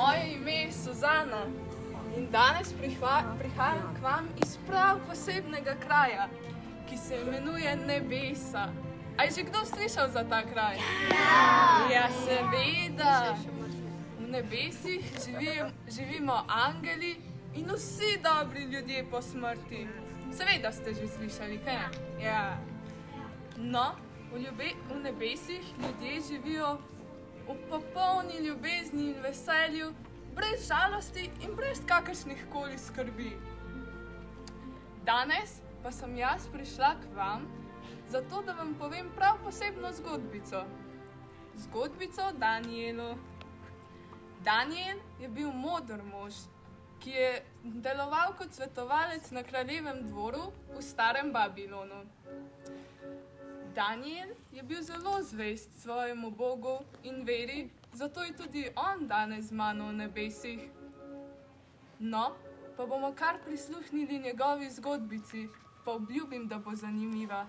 Moje ime je Suzana in danes prihajam k vam iz prav posebnega kraja, ki se imenuje Nebesa. A je že kdo slišal za ta kraj? Ja, seveda. V nebesih živimo angeli in vsi dobri ljudje po smrti. Seveda ste že slišali, kaj? Ja. No, v nebesih ljudje živijo v popolni ljubezni in veselju, brez žalosti in brez kakršnih koli skrbi. Danes pa sem jaz prišla k vam, zato da vam povem prav posebno zgodbico. Zgodbico o Danielu. Daniel je bil moder mož, ki je deloval kot svetovalec na kraljevem dvoru v starem Babilonu. Daniel je bil zelo zvest svojemu Bogu in veri, zato je tudi on danes z mano v nebesih. No, pa bomo kar prisluhnili njegovi zgodbici, pa obljubim, da bo zanimiva.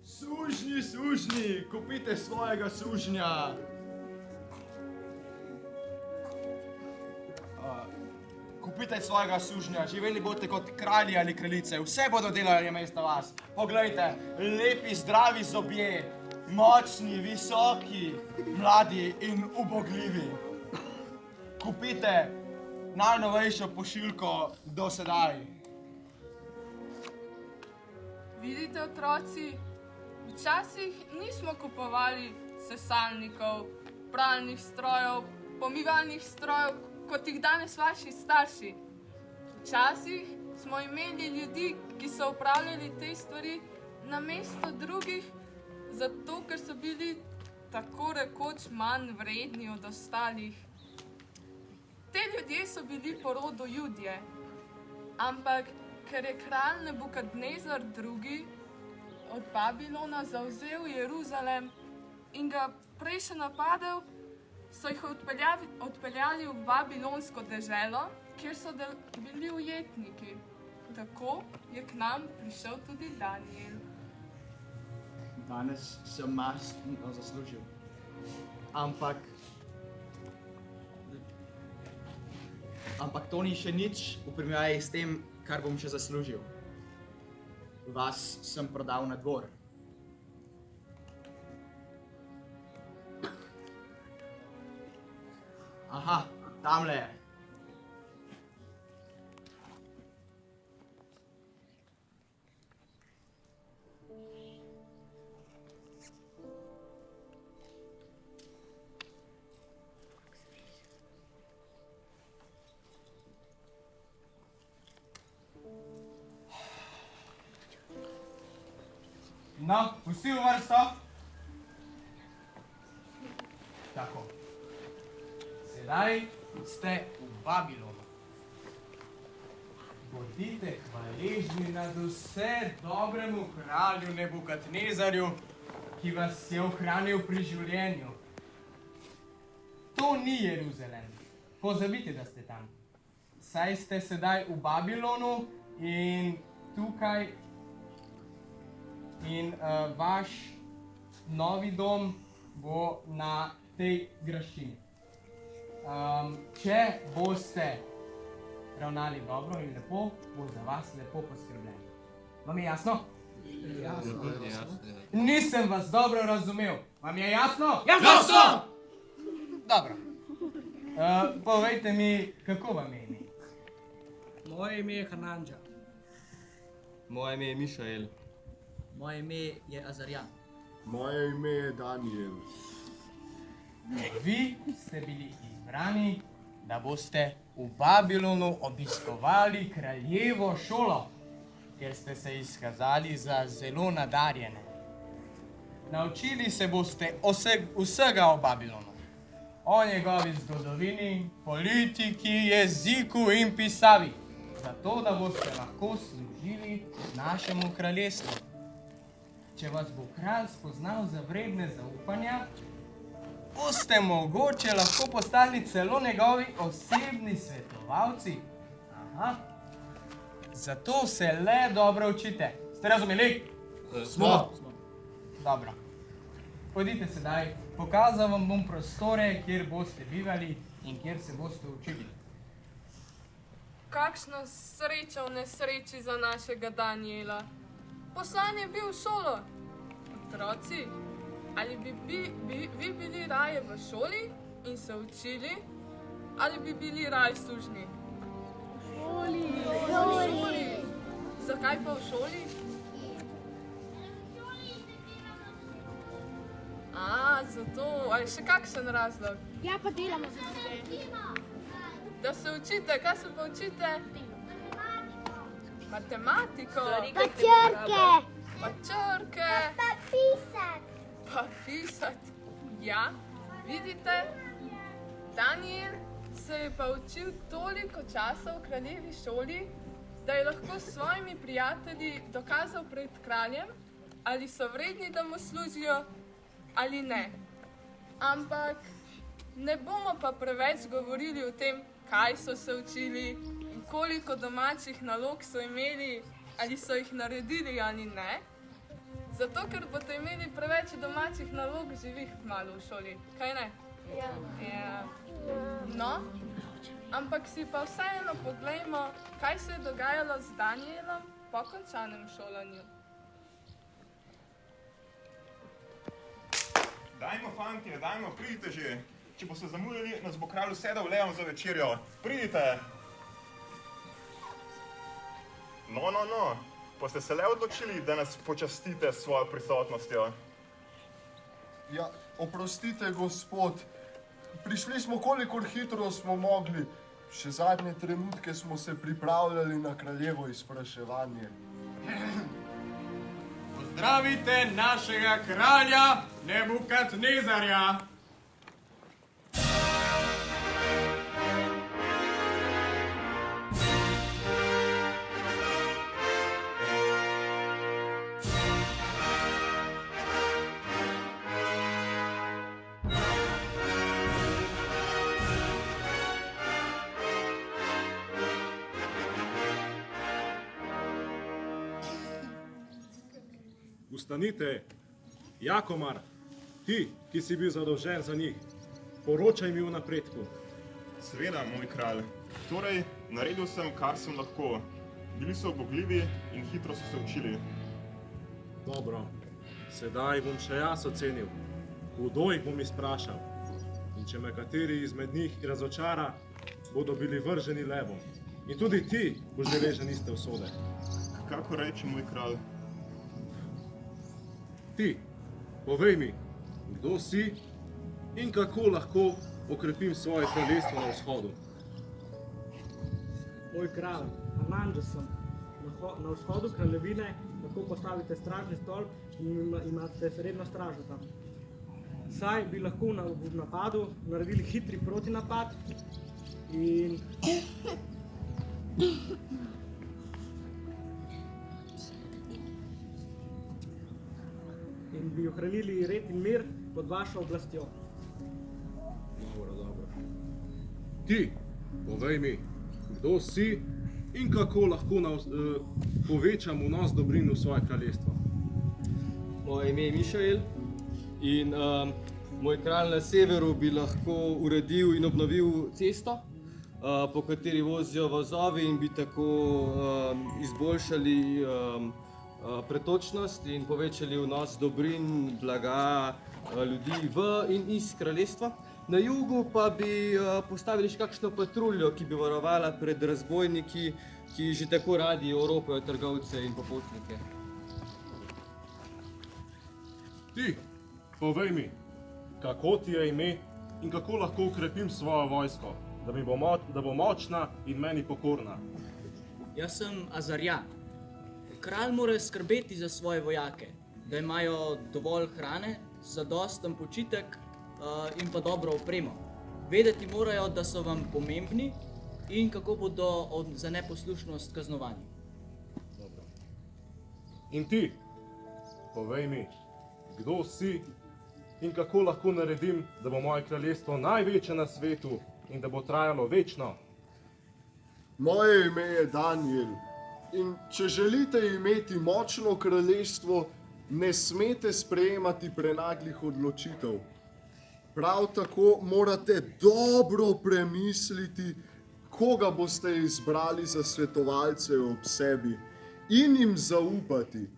Sužnji, kupite svojega sužnja. Kupite svojega sužnja, živeli boste kot kralji ali kraljice, vse bodo delali namesto vas. Poglejte, lepi, zdravi zobje, močni, visoki, mladi in ubogljivi. Kupite najnovejšo pošiljko do sedaj. Vidite, otroci, včasih nismo kupovali sesalnikov, pralnih strojev, pomivalnih strojev, kot jih danes vaši starši. Včasih smo imeli ljudi, ki so upravljali te stvari namesto drugih, zato ker so bili tako rekoč manj vredni od ostalih. Te ljudje so bili po rodu Judje, ampak ker je kralj Nebukadnezar II. Od Babilona zavzel Jeruzalem in ga prej še napadel, so jih odpeljali v babilonsko deželo, kjer so bili ujetniki. Tako je k nam prišel tudi Daniel. Danes sem mastno zaslužil, ampak to ni še nič v primerjavi s tem, kar bom še zaslužil. Vas sem prodal na dvor. Aha, tamle je. No, vsi v vrsto. Tako. Sedaj ste v Babilonu. Bodite hvaležni nad vse dobremu kralju Nebukadnezarju, ki vas je ohranil pri življenju. To ni Jeruzalem. Pozabite, da ste tam. Saj ste sedaj v Babilonu in tukaj vaš novi dom bo na tej graščini. Če boste ravnali dobro in lepo, bo za vas lepo poskrbljeno. Vam je jasno? Jasno. Nisem vas dobro razumel. Vam je jasno? Jasno! Dobro. Povejte mi, kako vam je ime? Moje ime je Hanandža. Moje ime je Mišael. Moje ime je Azarjan. Moje ime je Daniel. Vi ste bili izbrani, da boste v Babilonu obiskovali kraljevo šolo, kjer ste se izkazali za zelo nadarjene. Naučili se boste vsega o Babilonu, o njegovi zgodovini, politiki, jeziku in pisavi, zato da boste lahko služili našemu kraljestvu. Če vas bo kralj spoznal za vredne zaupanja, boste mogoče lahko postali celo njegovi osebni svetovalci. Aha. Zato se le dobro učite. Ste razumeli? Smo. Dobro. Pojdite sedaj, pokazal vam bom prostore, kjer boste bivali in kjer se boste učili. Kakšna sreča v nesreči za našega Daniela. Poslan je bil v šolo. Otroci, ali bi vi bili raje v šoli in se učili, ali bi bili raje služni? V šoli. Zakaj pa v šoli? Zato. Ali še kakšen razlog? Ja, pa delamo za sebe. Da se učite. Kaj se pa učite? Matematiko. Pa črke. Pa črke. Pa pisati. Pa pisati. Ja, vidite, Daniel se je pa učil toliko časa v kraljevi šoli, da je lahko s svojimi prijatelji dokazal pred kraljem, ali so vredni, da mu služijo, ali ne. Ampak ne bomo pa preveč govorili o tem, kaj so se učili in koliko domačih nalog so imeli, ali so jih naredili ali ne. Zato, ker boste imeli preveč domačih nalog, živih malo v šoli. Kaj ne? Ja. No, ampak si pa vseeno poglejmo, kaj se je dogajalo z Danielom po končanem šolanju. Dajmo, fantje, dajmo, pridite že. Če boste zamujali, nas bo kralj usedel levom za večerjo. Pridite! No. Pa ste se le odločili, da nas počastite s svojo prisotnostjo? Ja, oprostite, gospod. Prišli smo, kolikor hitro smo mogli. Še zadnje trenutke smo se pripravljali na kraljevo izpraševanje. Pozdravite našega kralja Nebukadnezarja. Ustanite, Jakomar, ti, ki si bil zadolžen za njih, poročaj mi o napredku. Seveda, moj kralj. Torej, naredil sem, kar sem lahko. Bili so ubogljivi in hitro so se učili. Dobro, sedaj bom še jaz ocenil, kdo jih bom izprašal. In če me kateri izmed njih razočara, bodo bili vrženi levom. In tudi ti boš deležen iste usode. Kako reči, moj kralj? Ti, povej mi, kdo si in kako lahko okrepim svoje kraljestvo na vzhodu. Moj kralj, Hanandža sem. Na vzhodu kraljevine lahko postavite stražni stolp in imate redno stražo tam. Saj bi lahko v napadu naredili hitri protinapad in bi ohranili red in mir pod vašo oblastjo. Dobro. Ti, povej mi, kdo si in kako lahko povečam vnos dobrin v svoje kraljestvo. Moje ime je Mišael in moj kralj na severu bi lahko uredil in obnovil cesto, po kateri vozijo vozovi in bi tako izboljšali pretočnost in povečali vnos dobrin, blaga, ljudi v in iz kraljestva. Na jugu pa bi postavili še kakšno patruljo, ki bi varovala pred razbojniki, ki že tako radi oropajo trgovce in popotnike. Ti, povej mi, kako ti je ime in kako lahko ukrepim svojo vojsko, da bo močna in meni pokorna. Jaz sem Azarjan. Kralj mora skrbeti za svoje vojake, da imajo dovolj hrane, zadosten počitek in pa dobro opremo. Vedeti morajo, da so vam pomembni in kako bodo za neposlušnost kaznovani. Dobro. In ti, povej mi, kdo si in kako lahko naredim, da bo moje kraljestvo največje na svetu in da bo trajalo večno. Moje ime je Daniel in če želite imeti močno kraljestvo, Ne smete sprejemati prenaglih odločitev. Prav tako morate dobro premisliti, koga boste izbrali za svetovalce ob sebi in jim zaupati.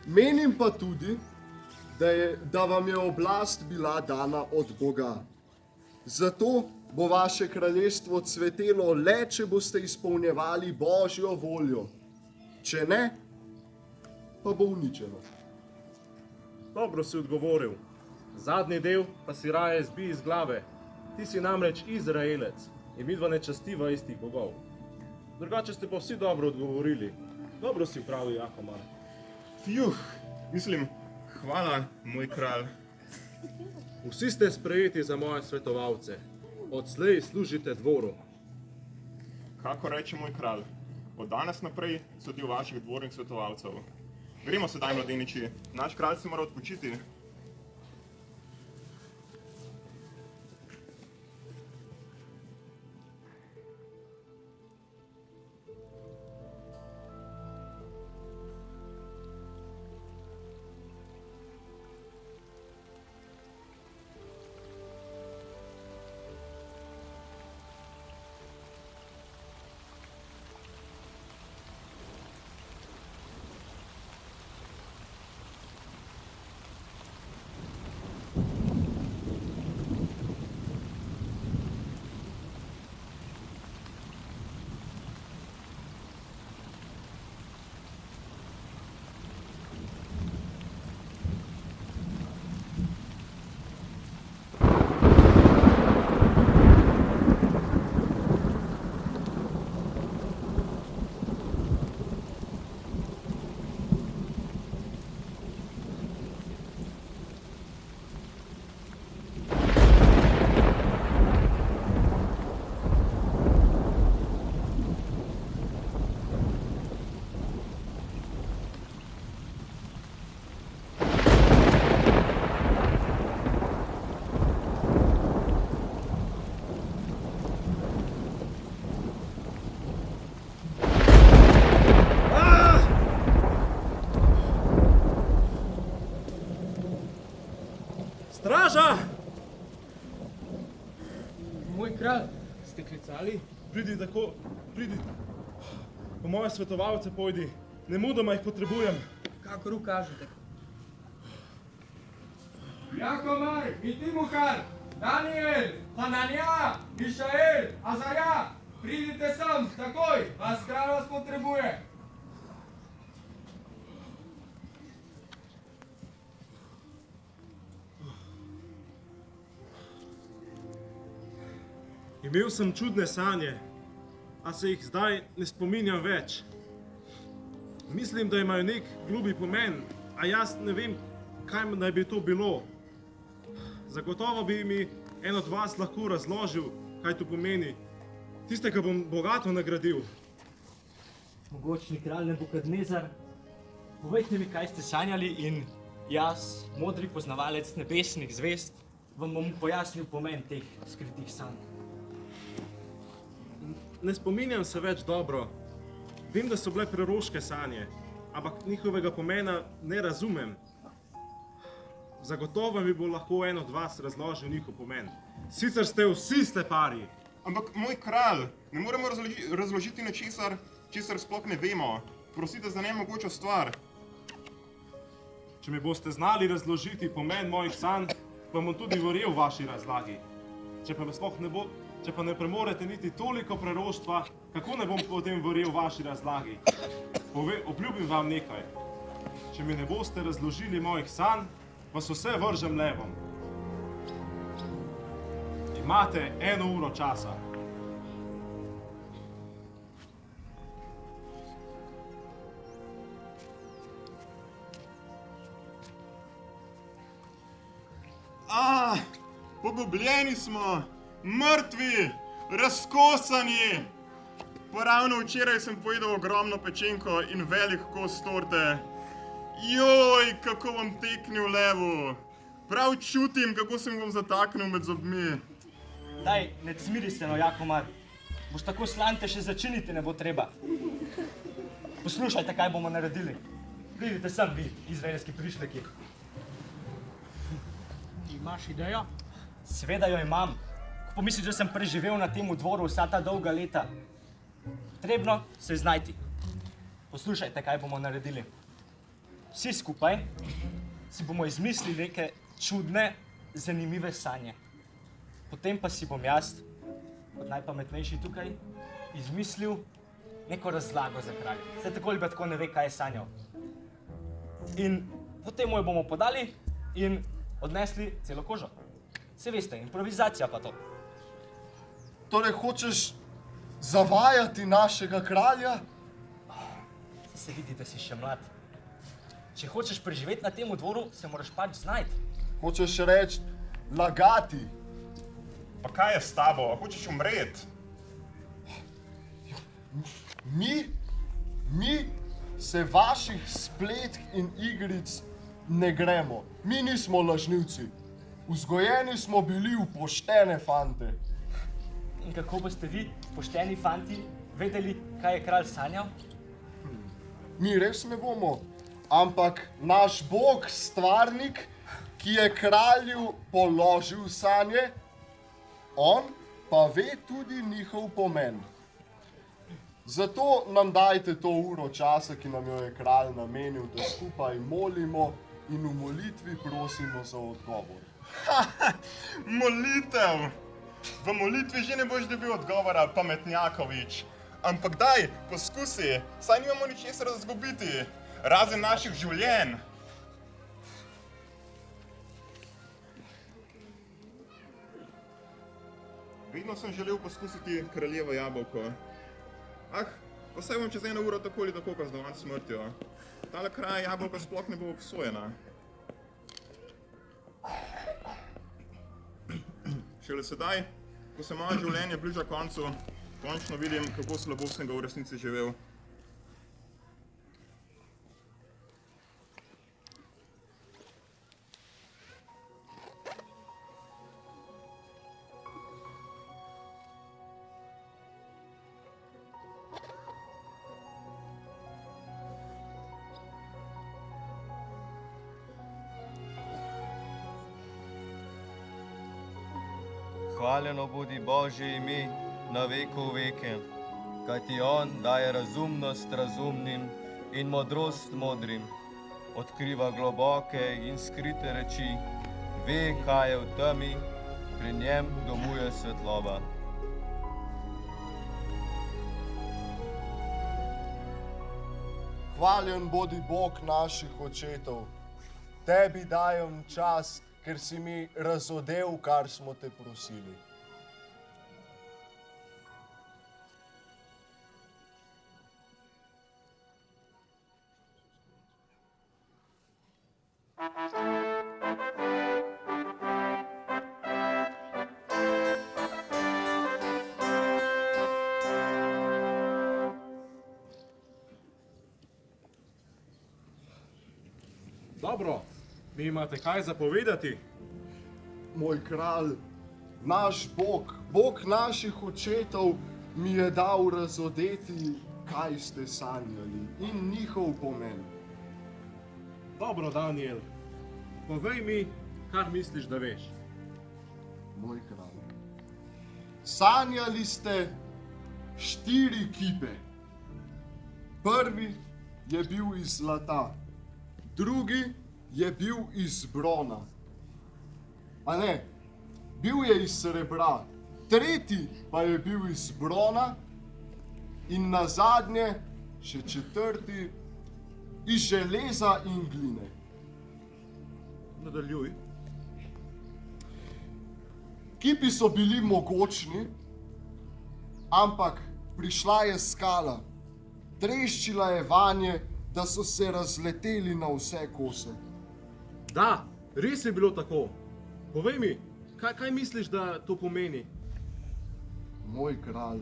Menim pa tudi, da vam je oblast bila dana od Boga. Zato bo vaše kraljestvo cvetelo le, če boste izpolnjevali Božjo voljo. Če ne, pa bo uničeno. Dobro si odgovoril. Zadnji del pa si raje zbi iz glave. Ti si namreč Izraelec in midva ne častiva istih bogov. Drugače ste pa vsi dobro odgovorili. Dobro si pravi, Jakomar. Fjuh, mislim, hvala, moj kralj. Vsi ste sprejeti za moje svetovalce. Odslej služite dvoru. Kako reče moj kralj, od danes naprej so del vaših dvornih svetovalcev. Gremo sedaj, mladeniči, naš kralj se mora odpočiti. Straža! Moj kralj, ste klicali? Pridi tako, pridi. Po moje svetovalce pojdi. Nemudoma jih potrebujem. Kakor ukažete. Jakomar, Itimukar, Daniel, Hananja, Mišael, Azarja, pridite sem, takoj, kralj vas potrebuje. Imel sem čudne sanje, a se jih zdaj ne spominjam več. Mislim, da imajo nek glubi pomen, a jaz ne vem, kaj naj bi to bilo. Zagotovo bi mi en od vas lahko razložil, kaj to pomeni. Tistega bom bogato nagradil. Mogočni kralj Nebukadnezar, povejte mi, kaj ste sanjali in jaz, modri poznavalec nebesnih zvezd, vam bom pojasnil pomen teh skritih sanj. Ne spominjam se več dobro. Vem, da so bile preroške sanje, ampak njihovega pomena ne razumem. Zagotovo mi bo lahko en od vas razložil njihov pomen. Sicer ste vsi slepari. Ampak, moj kralj, ne moremo razložiti nečesar, česar sploh ne vemo. Prosite za nemogočo stvar. Če mi boste znali razložiti pomen mojih sanj, vam bom tudi verjel vaši razlagi. Če pa ne premorete niti toliko preroštva, kako ne bom potem verjel vaši razlagi? Obljubim vam nekaj. Če mi ne boste razložili mojih sanj, vas vse vržem levom. Imate 1 uro časa. Pogubljeni smo, mrtvi, razkosani. Pa ravno včeraj sem pojedel ogromno pečenko in velik kos torte. Joj, kako bom teknil levu. Prav čutim, kako sem bom zataknil med zobmi. Daj, ne cmiri se, no, Jakomar. Boš tako slante še začiniti ne bo treba. Poslušajte, kaj bomo naredili. Pridite sem, vi, izraelski prišleki. Imaš idejo? Seveda jo imam. Ko pomisliš, da sem preživel na tem dvoru vsa ta dolga leta. Potrebno se znajti. Poslušajte, kaj bomo naredili. Vsi skupaj si bomo izmislili neke čudne, zanimive sanje. Potem pa si bom jaz, kot najpametnejši tukaj, izmislil neko razlago za kralja. Zdaj tako ali pa tako ne ve, kaj je sanjal. In potem mu jo bomo podali in odnesli celo kožo. Se veste, improvizacija pa to. Torej hočeš zavajati našega kralja? Se vidi, da si še mlad. Če hočeš preživeti na tem dvoru, se moraš pač znajti. Hočeš reči lagati? Pa kaj je s tabo? Hočeš umreti? Mi se vaših spletk in igric ne gremo. Mi nismo lažnivci. Vzgojeni smo bili v poštene fante. In kako boste vi, pošteni fanti, vedeli, kaj je kralj sanjal? Mi res ne bomo, ampak naš bog, stvarnik, ki je kralju položil sanje, on pa ve tudi njihov pomen. Zato nam dajte to uro časa, ki nam jo je kralj namenil, da skupaj molimo in v molitvi prosimo za odgovor. Molitev! V molitvi že ne boš dobil odgovora, pametnjakovič. Ampak daj, poskusi, saj nimamo ničesar izgubiti, razen naših življenj. Vedno sem želel poskusiti kraljevo jabolko. Pa saj bom čez 1 uro tako ali tako kaznovan s smrtjo. Tale kraj jabolka sploh ne bo obsojena. Šele sedaj, ko se moje življenje bliža koncu, končno vidim, kako slabo sem ga v resnici živel. Hvaljeno bodi Božje ime na veko veke, kajti on daje razumnost razumnim in modrost modrim, odkriva globoke in skrite reči, ve, kaj je v temi, pri njem domuje svetloba. Hvaljen bodi Bog naših očetov. Tebi dajem čas, ker si mi razodel, kar smo te prosili. Dobro, vi imate kaj zapovedati? Moj kralj, naš Bog, Bog naših očetov mi je dal razodeti, kaj ste sanjali in njihov pomen. Dobro, Daniel, povej mi, kar misliš, da veš. Moj kralj, sanjali ste 4 kipe. Prvi je bil iz zlata, drugi je bil iz brona. A ne, bil je iz srebra, tretji pa je bil iz brona in nazadnje še 4. iz železa in gline. Nadaljuj. Kipi so bili mogočni, ampak prišla je skala, treščila je vanje, da so se razleteli na vse kose. Da, res je bilo tako. Povej mi, kaj misliš, da to pomeni? Moj kralj,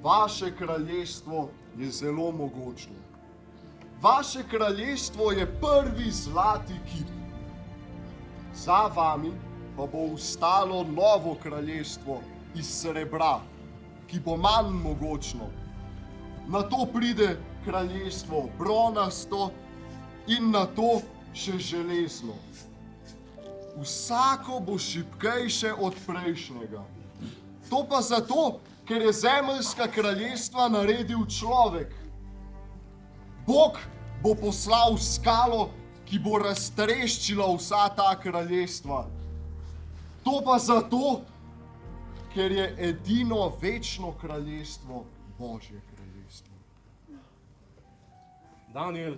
vaše kraljestvo je zelo mogočno. Vaše kraljestvo je prvi zlati kip. Za vami pa bo ustalo novo kraljestvo iz srebra, ki bo manj mogočno. Na to pride kraljestvo bronasto in na to še železno. Vsako bo šibkejše od prejšnjega. To pa zato, ker je zemeljska kraljestva naredil človek. Bog bo poslal skalo, ki bo raztreščila vsa ta kraljestva. To pa zato, ker je edino večno kraljestvo Božje kraljestvo. Daniel,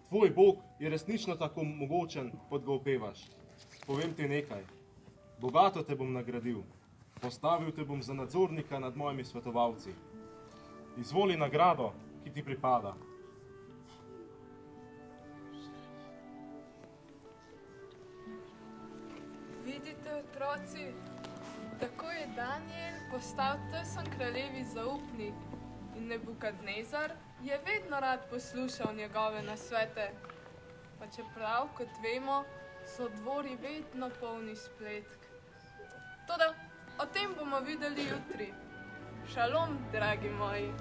tvoj Bog je resnično tako mogočen, kot ga opevaš. Povem ti nekaj. Bogato te bom nagradil. Postavil te bom za nadzornika nad mojimi svetovalci. Izvoli nagrado, ki ti pripada. Vidite, otroci, tako je Daniel postal tesen kraljevi zaupnik in Nebukadnezar je vedno rad poslušal njegove nasvete. Pa čeprav, kot vemo, so dvori vedno polni spletk. Toda o tem bomo videli jutri. Šalom, dragi moji.